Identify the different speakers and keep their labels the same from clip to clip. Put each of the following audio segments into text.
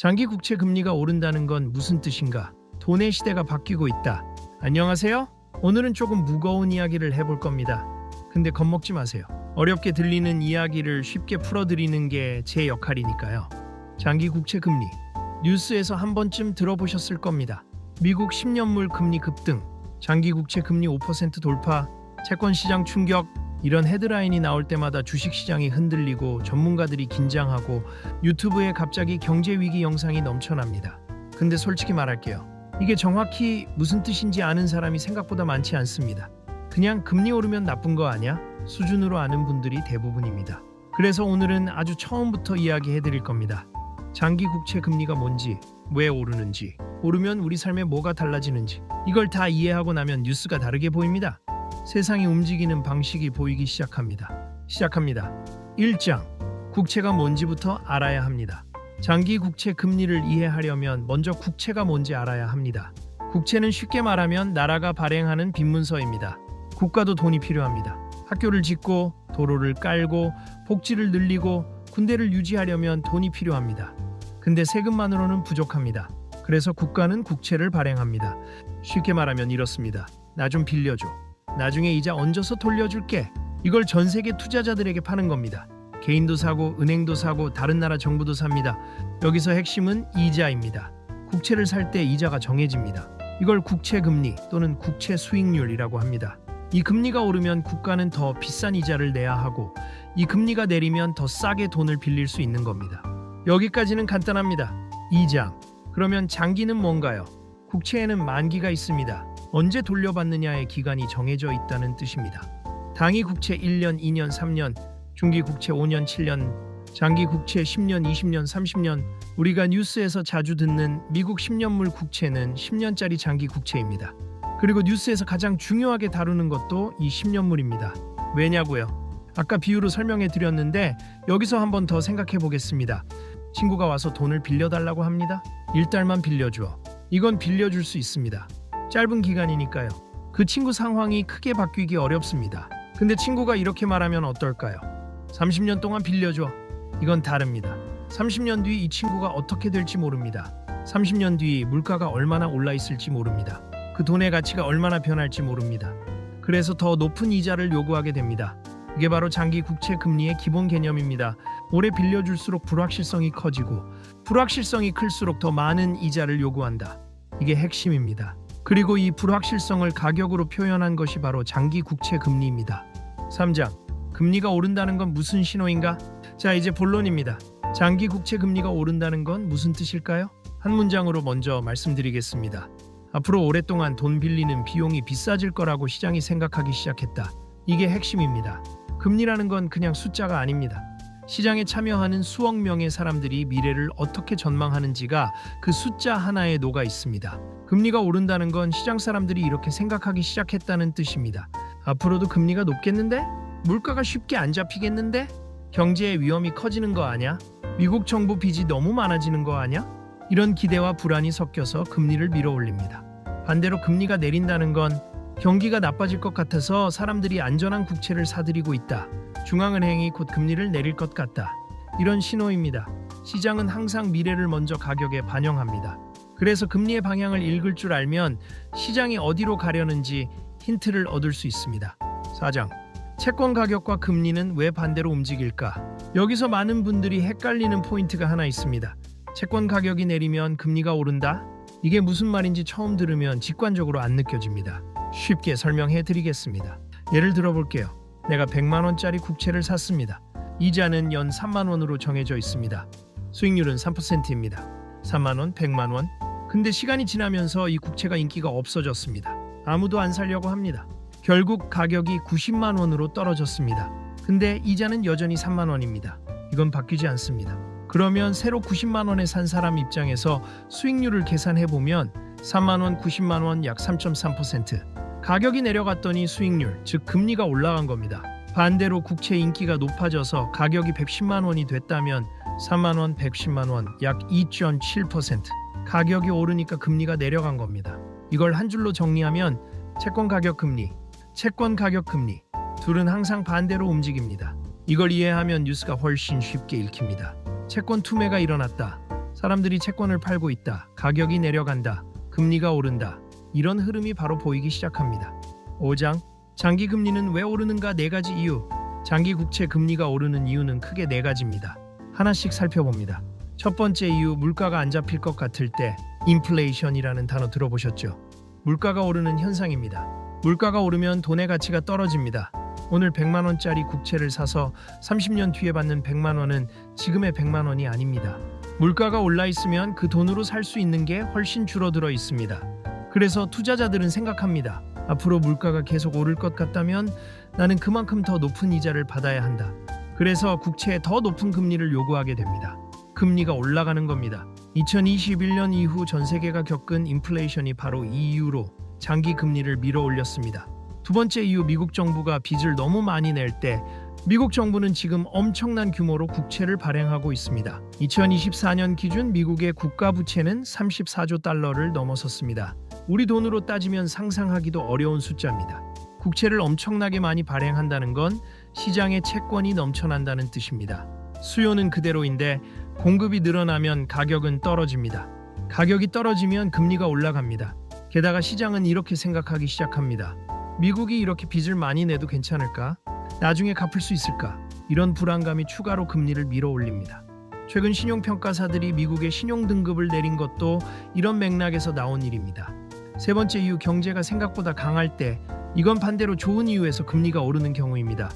Speaker 1: 장기 국채 금리가 오른다는 건 무슨 뜻인가? 돈의 시대가 바뀌고 있다. 안녕하세요. 오늘은 조금 무거운 이야기를 해볼 겁니다. 근데 겁먹지 마세요. 어렵게 들리는 이야기를 쉽게 풀어드리는 게 제 역할이니까요. 장기 국채 금리. 뉴스에서 한 번쯤 들어보셨을 겁니다. 미국 10년물 금리 급등, 장기 국채 금리 5% 돌파, 채권 시장 충격, 이런 헤드라인이 나올 때마다 주식시장이 흔들리고 전문가들이 긴장하고 유튜브에 갑자기 경제위기 영상이 넘쳐납니다. 근데 솔직히 말할게요. 이게 정확히 무슨 뜻인지 아는 사람이 생각보다 많지 않습니다. 그냥 금리 오르면 나쁜 거 아냐? 수준으로 아는 분들이 대부분입니다. 그래서 오늘은 아주 처음부터 이야기해드릴 겁니다. 장기 국채 금리가 뭔지, 왜 오르는지, 오르면 우리 삶에 뭐가 달라지는지, 이걸 다 이해하고 나면 뉴스가 다르게 보입니다. 세상이 움직이는 방식이 보이기 시작합니다. 1장. 국채가 뭔지부터 알아야 합니다. 장기 국채 금리를 이해하려면 먼저 국채가 뭔지 알아야 합니다. 국채는 쉽게 말하면 나라가 발행하는 빈문서입니다. 국가도 돈이 필요합니다. 학교를 짓고, 도로를 깔고, 복지를 늘리고, 군대를 유지하려면 돈이 필요합니다. 근데 세금만으로는 부족합니다. 그래서 국가는 국채를 발행합니다. 쉽게 말하면 이렇습니다. 나 좀 빌려줘. 나중에 이자 얹어서 돌려줄게. 이걸 전 세계 투자자들에게 파는 겁니다. 개인도 사고 은행도 사고 다른 나라 정부도 삽니다. 여기서 핵심은 이자입니다. 국채를 살 때 이자가 정해집니다. 이걸 국채 금리 또는 국채 수익률이라고 합니다. 이 금리가 오르면 국가는 더 비싼 이자를 내야 하고 이 금리가 내리면 더 싸게 돈을 빌릴 수 있는 겁니다. 여기까지는 간단합니다. 2장. 그러면 장기는 뭔가요? 국채에는 만기가 있습니다. 언제 돌려받느냐의 기간이 정해져 있다는 뜻입니다. 단기 국채 1년, 2년, 3년, 중기 국채 5년, 7년, 장기 국채 10년, 20년, 30년. 우리가 뉴스에서 자주 듣는 미국 10년물 국채는 10년짜리 장기 국채입니다. 그리고 뉴스에서 가장 중요하게 다루는 것도 이 10년물입니다. 왜냐고요? 아까 비유로 설명해 드렸는데 여기서 한 번 더 생각해 보겠습니다. 친구가 와서 돈을 빌려달라고 합니다. 1달만 빌려줘. 이건 빌려줄 수 있습니다. 짧은 기간이니까요. 그 친구 상황이 크게 바뀌기 어렵습니다. 근데 친구가 이렇게 말하면 어떨까요? 30년 동안 빌려줘. 이건 다릅니다. 30년 뒤 이 친구가 어떻게 될지 모릅니다. 30년 뒤 물가가 얼마나 올라 있을지 모릅니다. 그 돈의 가치가 얼마나 변할지 모릅니다. 그래서 더 높은 이자를 요구하게 됩니다. 이게 바로 장기 국채 금리의 기본 개념입니다. 오래 빌려줄수록 불확실성이 커지고 불확실성이 클수록 더 많은 이자를 요구한다. 이게 핵심입니다. 그리고 이 불확실성을 가격으로 표현한 것이 바로 장기 국채 금리입니다. 3장. 금리가 오른다는 건 무슨 신호인가? 자, 이제 본론입니다. 장기 국채 금리가 오른다는 건 무슨 뜻일까요? 한 문장으로 먼저 말씀드리겠습니다. 앞으로 오랫동안 돈 빌리는 비용이 비싸질 거라고 시장이 생각하기 시작했다. 이게 핵심입니다. 금리라는 건 그냥 숫자가 아닙니다. 시장에 참여하는 수억 명의 사람들이 미래를 어떻게 전망하는지가 그 숫자 하나에 녹아 있습니다. 금리가 오른다는 건 시장 사람들이 이렇게 생각하기 시작했다는 뜻입니다. 앞으로도 금리가 높겠는데? 물가가 쉽게 안 잡히겠는데? 경제의 위험이 커지는 거 아냐? 미국 정부 빚이 너무 많아지는 거 아냐? 이런 기대와 불안이 섞여서 금리를 밀어올립니다. 반대로 금리가 내린다는 건 경기가 나빠질 것 같아서 사람들이 안전한 국채를 사들이고 있다. 중앙은행이 곧 금리를 내릴 것 같다. 이런 신호입니다. 시장은 항상 미래를 먼저 가격에 반영합니다. 그래서 금리의 방향을 읽을 줄 알면 시장이 어디로 가려는지 힌트를 얻을 수 있습니다. 4장. 채권 가격과 금리는 왜 반대로 움직일까? 여기서 많은 분들이 헷갈리는 포인트가 하나 있습니다. 채권 가격이 내리면 금리가 오른다? 이게 무슨 말인지 처음 들으면 직관적으로 안 느껴집니다. 쉽게 설명해 드리겠습니다. 예를 들어 볼게요. 내가 100만 원짜리 국채를 샀습니다. 이자는 연 3만 원으로 정해져 있습니다. 수익률은 3%입니다. 3만 원, 100만 원. 근데 시간이 지나면서 이 국채가 인기가 없어졌습니다. 아무도 안 사려고 합니다. 결국 가격이 90만 원으로 떨어졌습니다. 근데 이자는 여전히 3만 원입니다. 이건 바뀌지 않습니다. 그러면 새로 90만 원에 산 사람 입장에서 수익률을 계산해 보면 3만 원, 90만 원 약 3.3%. 가격이 내려갔더니 수익률, 즉 금리가 올라간 겁니다. 반대로 국채 인기가 높아져서 가격이 110만 원이 됐다면 3만 원, 110만 원 약 2.7%. 가격이 오르니까 금리가 내려간 겁니다. 이걸 한 줄로 정리하면 채권 가격 금리, 채권 가격 금리 둘은 항상 반대로 움직입니다. 이걸 이해하면 뉴스가 훨씬 쉽게 읽힙니다. 채권 투매가 일어났다. 사람들이 채권을 팔고 있다. 가격이 내려간다. 금리가 오른다. 이런 흐름이 바로 보이기 시작합니다. 5장 장기 금리는 왜 오르는가? 4가지 이유. 장기 국채 금리가 오르는 이유는 크게 4가지입니다. 하나씩 살펴봅니다. 첫 번째 이유, 물가가 안 잡힐 것 같을 때. 인플레이션이라는 단어 들어보셨죠? 물가가 오르는 현상입니다. 물가가 오르면 돈의 가치가 떨어집니다. 오늘 100만 원짜리 국채를 사서 30년 뒤에 받는 100만 원은 지금의 100만 원이 아닙니다. 물가가 올라 있으면 그 돈으로 살 수 있는 게 훨씬 줄어들어 있습니다. 그래서 투자자들은 생각합니다. 앞으로 물가가 계속 오를 것 같다면 나는 그만큼 더 높은 이자를 받아야 한다. 그래서 국채에 더 높은 금리를 요구하게 됩니다. 금리가 올라가는 겁니다. 2021년 이후 전 세계가 겪은 인플레이션이 바로 이 이유로 장기 금리를 밀어 올렸습니다. 두 번째 이유, 미국 정부가 빚을 너무 많이 낼 때 미국 정부는 지금 엄청난 규모로 국채를 발행하고 있습니다. 2024년 기준 미국의 국가 부채는 34조 달러를 넘어섰습니다. 우리 돈으로 따지면 상상하기도 어려운 숫자입니다. 국채를 엄청나게 많이 발행한다는 건 시장에 채권이 넘쳐난다는 뜻입니다. 수요는 그대로인데 공급이 늘어나면 가격은 떨어집니다. 가격이 떨어지면 금리가 올라갑니다. 게다가 시장은 이렇게 생각하기 시작합니다. 미국이 이렇게 빚을 많이 내도 괜찮을까? 나중에 갚을 수 있을까? 이런 불안감이 추가로 금리를 밀어 올립니다. 최근 신용평가사들이 미국의 신용등급을 내린 것도 이런 맥락에서 나온 일입니다. 세 번째 이유, 경제가 생각보다 강할 때, 이건 반대로 좋은 이유에서 금리가 오르는 경우입니다.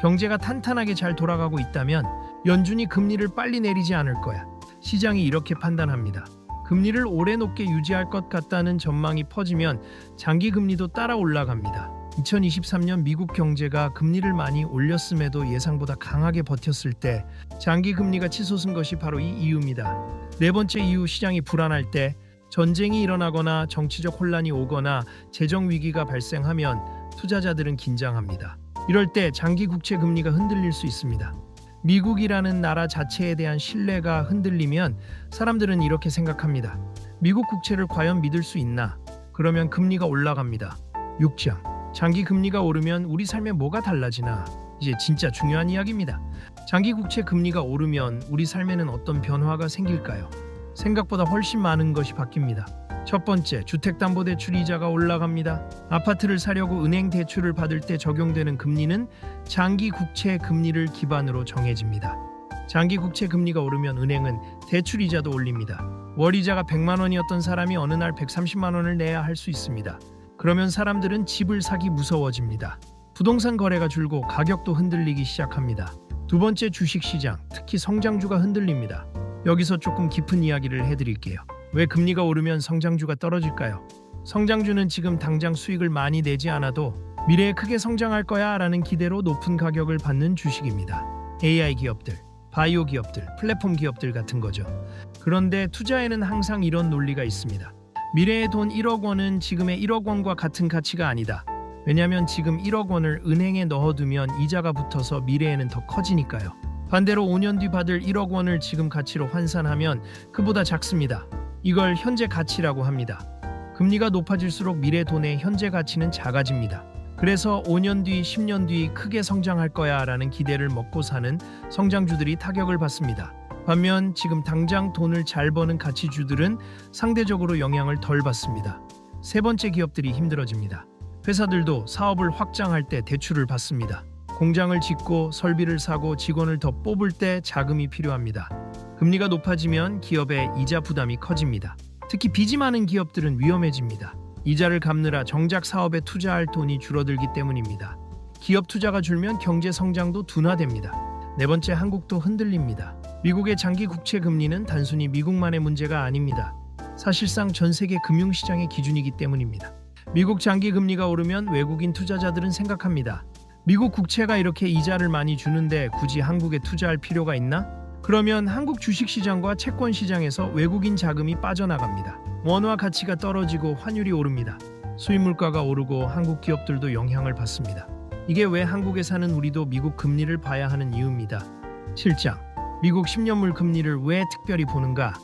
Speaker 1: 경제가 탄탄하게 잘 돌아가고 있다면 연준이 금리를 빨리 내리지 않을 거야. 시장이 이렇게 판단합니다. 금리를 오래 높게 유지할 것 같다는 전망이 퍼지면 장기 금리도 따라 올라갑니다. 2023년 미국 경제가 금리를 많이 올렸음에도 예상보다 강하게 버텼을 때 장기 금리가 치솟은 것이 바로 이 이유입니다. 네 번째 이유, 시장이 불안할 때, 전쟁이 일어나거나 정치적 혼란이 오거나 재정 위기가 발생하면 투자자들은 긴장합니다. 이럴 때 장기 국채 금리가 흔들릴 수 있습니다. 미국이라는 나라 자체에 대한 신뢰가 흔들리면 사람들은 이렇게 생각합니다. 미국 국채를 과연 믿을 수 있나? 그러면 금리가 올라갑니다. 6장 장기 금리가 오르면 우리 삶에 뭐가 달라지나? 이제 진짜 중요한 이야기입니다. 장기 국채 금리가 오르면 우리 삶에는 어떤 변화가 생길까요? 생각보다 훨씬 많은 것이 바뀝니다. 첫 번째, 주택담보대출 이자가 올라갑니다. 아파트를 사려고 은행 대출을 받을 때 적용되는 금리는 장기 국채 금리를 기반으로 정해집니다. 장기 국채 금리가 오르면 은행은 대출 이자도 올립니다. 월 이자가 100만 원이었던 사람이 어느 날 130만 원을 내야 할 수 있습니다. 그러면 사람들은 집을 사기 무서워집니다. 부동산 거래가 줄고 가격도 흔들리기 시작합니다. 두 번째, 주식시장, 특히 성장주가 흔들립니다. 여기서 조금 깊은 이야기를 해드릴게요. 왜 금리가 오르면 성장주가 떨어질까요? 성장주는 지금 당장 수익을 많이 내지 않아도 미래에 크게 성장할 거야 라는 기대로 높은 가격을 받는 주식입니다. AI 기업들, 바이오 기업들, 플랫폼 기업들 같은 거죠. 그런데 투자에는 항상 이런 논리가 있습니다. 미래의 돈 1억 원은 지금의 1억 원과 같은 가치가 아니다. 왜냐하면 지금 1억 원을 은행에 넣어두면 이자가 붙어서 미래에는 더 커지니까요. 반대로 5년 뒤 받을 1억 원을 지금 가치로 환산하면 그보다 작습니다. 이걸 현재 가치라고 합니다. 금리가 높아질수록 미래 돈의 현재 가치는 작아집니다. 그래서 5년 뒤, 10년 뒤 크게 성장할 거야 라는 기대를 먹고 사는 성장주들이 타격을 받습니다. 반면 지금 당장 돈을 잘 버는 가치주들은 상대적으로 영향을 덜 받습니다. 세 번째, 기업들이 힘들어집니다. 회사들도 사업을 확장할 때 대출을 받습니다. 공장을 짓고 설비를 사고 직원을 더 뽑을 때 자금이 필요합니다. 금리가 높아지면 기업의 이자 부담이 커집니다. 특히 빚이 많은 기업들은 위험해집니다. 이자를 갚느라 정작 사업에 투자할 돈이 줄어들기 때문입니다. 기업 투자가 줄면 경제 성장도 둔화됩니다. 네 번째, 한국도 흔들립니다. 미국의 장기 국채 금리는 단순히 미국만의 문제가 아닙니다. 사실상 전 세계 금융시장의 기준이기 때문입니다. 미국 장기 금리가 오르면 외국인 투자자들은 생각합니다. 미국 국채가 이렇게 이자를 많이 주는데 굳이 한국에 투자할 필요가 있나? 그러면 한국 주식시장과 채권시장에서 외국인 자금이 빠져나갑니다. 원화 가치가 떨어지고 환율이 오릅니다. 수입 물가가 오르고 한국 기업들도 영향을 받습니다. 이게 왜 한국에 사는 우리도 미국 금리를 봐야 하는 이유입니다. 7장 미국 10년물 금리를 왜 특별히 보는가?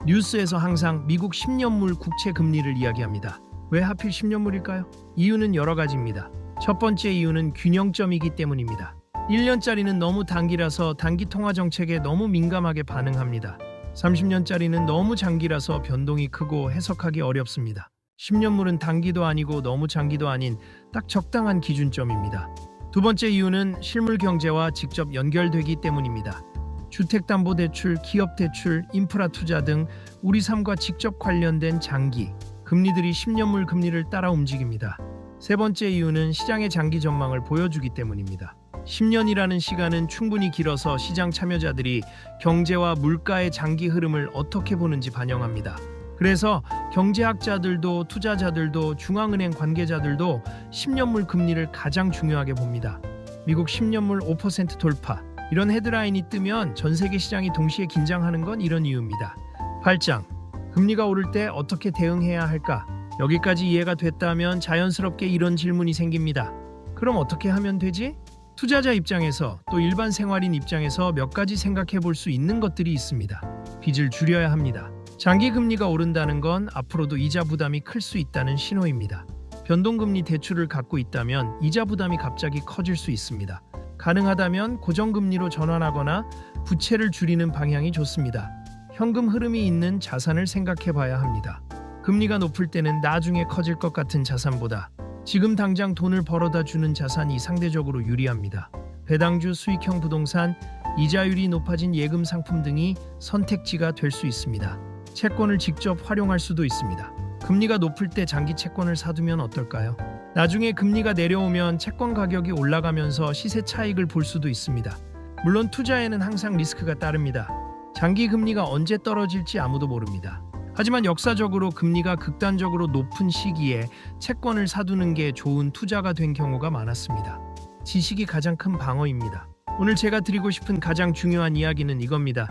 Speaker 1: 뉴스에서 항상 미국 10년물 국채 금리를 이야기합니다. 왜 하필 10년물일까요? 이유는 여러 가지입니다. 첫 번째 이유는 균형점이기 때문입니다. 1년짜리는 너무 단기라서 단기 통화 정책에 너무 민감하게 반응합니다. 30년짜리는 너무 장기라서 변동이 크고 해석하기 어렵습니다. 10년물은 단기도 아니고 너무 장기도 아닌 딱 적당한 기준점입니다. 두 번째 이유는 실물 경제와 직접 연결되기 때문입니다. 주택담보대출, 기업대출, 인프라 투자 등 우리 삶과 직접 관련된 장기, 금리들이 10년물 금리를 따라 움직입니다. 세 번째 이유는 시장의 장기 전망을 보여주기 때문입니다. 10년이라는 시간은 충분히 길어서 시장 참여자들이 경제와 물가의 장기 흐름을 어떻게 보는지 반영합니다. 그래서 경제학자들도 투자자들도 중앙은행 관계자들도 10년물 금리를 가장 중요하게 봅니다. 미국 10년물 5% 돌파, 이런 헤드라인이 뜨면 전 세계 시장이 동시에 긴장하는 건 이런 이유입니다. 8장, 금리가 오를 때 어떻게 대응해야 할까? 여기까지 이해가 됐다면 자연스럽게 이런 질문이 생깁니다. 그럼 어떻게 하면 되지? 투자자 입장에서 또 일반 생활인 입장에서 몇 가지 생각해 볼 수 있는 것들이 있습니다. 빚을 줄여야 합니다. 장기 금리가 오른다는 건 앞으로도 이자 부담이 클 수 있다는 신호입니다. 변동금리 대출을 갖고 있다면 이자 부담이 갑자기 커질 수 있습니다. 가능하다면 고정금리로 전환하거나 부채를 줄이는 방향이 좋습니다. 현금 흐름이 있는 자산을 생각해 봐야 합니다. 금리가 높을 때는 나중에 커질 것 같은 자산보다 지금 당장 돈을 벌어다 주는 자산이 상대적으로 유리합니다. 배당주, 수익형 부동산, 이자율이 높아진 예금 상품 등이 선택지가 될 수 있습니다. 채권을 직접 활용할 수도 있습니다. 금리가 높을 때 장기 채권을 사두면 어떨까요? 나중에 금리가 내려오면 채권 가격이 올라가면서 시세 차익을 볼 수도 있습니다. 물론 투자에는 항상 리스크가 따릅니다. 장기 금리가 언제 떨어질지 아무도 모릅니다. 하지만 역사적으로 금리가 극단적으로 높은 시기에 채권을 사두는 게 좋은 투자가 된 경우가 많았습니다. 지식이 가장 큰 방어입니다. 오늘 제가 드리고 싶은 가장 중요한 이야기는 이겁니다.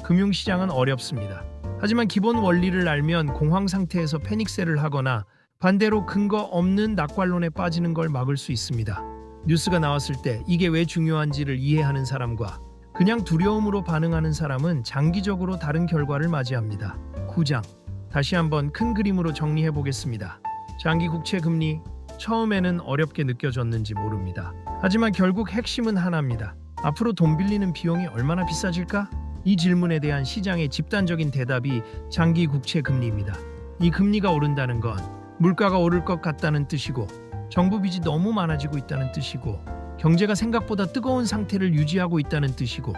Speaker 1: 금융시장은 어렵습니다. 하지만 기본 원리를 알면 공황 상태에서 패닉셀을 하거나 반대로 근거 없는 낙관론에 빠지는 걸 막을 수 있습니다. 뉴스가 나왔을 때 이게 왜 중요한지를 이해하는 사람과 그냥 두려움으로 반응하는 사람은 장기적으로 다른 결과를 맞이합니다. 9장, 다시 한번 큰 그림으로 정리해 보겠습니다. 장기 국채 금리, 처음에는 어렵게 느껴졌는지 모릅니다. 하지만 결국 핵심은 하나입니다. 앞으로 돈 빌리는 비용이 얼마나 비싸질까? 이 질문에 대한 시장의 집단적인 대답이 장기 국채 금리입니다. 이 금리가 오른다는 건 물가가 오를 것 같다는 뜻이고 정부 빚이 너무 많아지고 있다는 뜻이고 경제가 생각보다 뜨거운 상태를 유지하고 있다는 뜻이고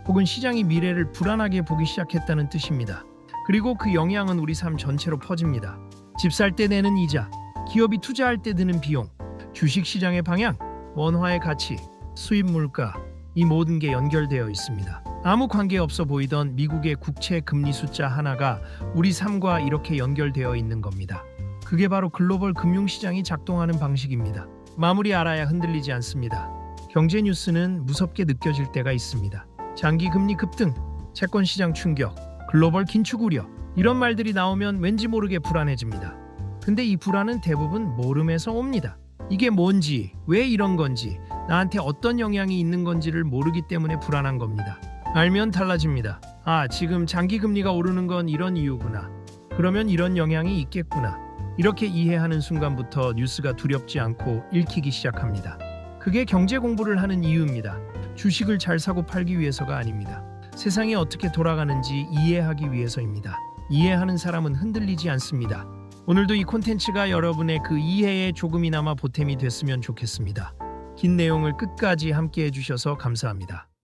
Speaker 1: 혹은 시장이 미래를 불안하게 보기 시작했다는 뜻입니다. 그리고 그 영향은 우리 삶 전체로 퍼집니다. 집 살 때 내는 이자, 기업이 투자할 때 드는 비용, 주식시장의 방향, 원화의 가치, 수입 물가, 이 모든 게 연결되어 있습니다. 아무 관계없어 보이던 미국의 국채 금리 숫자 하나가 우리 삶과 이렇게 연결되어 있는 겁니다. 그게 바로 글로벌 금융시장이 작동하는 방식입니다. 마무리 알아야 흔들리지 않습니다. 경제 뉴스는 무섭게 느껴질 때가 있습니다. 장기 금리 급등, 채권시장 충격, 글로벌 긴축 우려, 이런 말들이 나오면 왠지 모르게 불안해집니다. 근데 이 불안은 대부분 모름에서 옵니다. 이게 뭔지, 왜 이런 건지, 나한테 어떤 영향이 있는 건지를 모르기 때문에 불안한 겁니다. 알면 달라집니다. 아, 지금 장기 금리가 오르는 건 이런 이유구나. 그러면 이런 영향이 있겠구나. 이렇게 이해하는 순간부터 뉴스가 두렵지 않고 읽히기 시작합니다. 그게 경제 공부를 하는 이유입니다. 주식을 잘 사고 팔기 위해서가 아닙니다. 세상이 어떻게 돌아가는지 이해하기 위해서입니다. 이해하는 사람은 흔들리지 않습니다. 오늘도 이 콘텐츠가 여러분의 그 이해에 조금이나마 보탬이 됐으면 좋겠습니다. 긴 내용을 끝까지 함께 해주셔서 감사합니다.